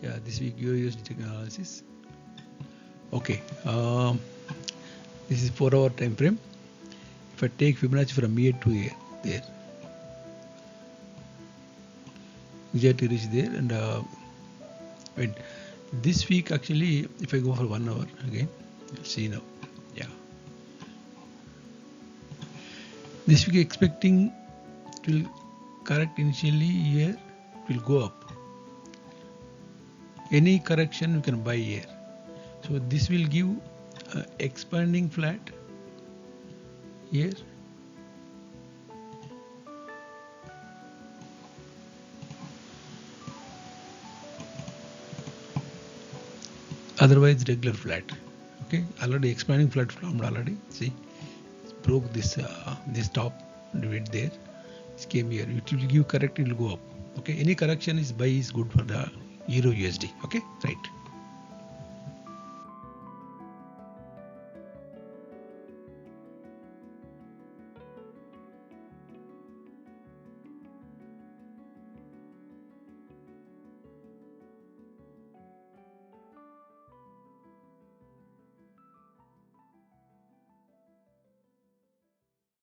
Yeah, this week USD technical analysis. Okay, this is 4-hour time frame. If I take Fibonacci from here to here, there, exactly reach there, and wait. This week actually, if I go for 1 hour again, you'll see now. Yeah, this week expecting it will correct initially here, it will go up. Any correction you can buy here. So this will give expanding flat here. Otherwise regular flat. Okay, already expanding flat formed already. See, broke this this top divid there. It came here. It will give correct. It will go up. Okay, any correction is buy is good for the Euro USD. Okay, right.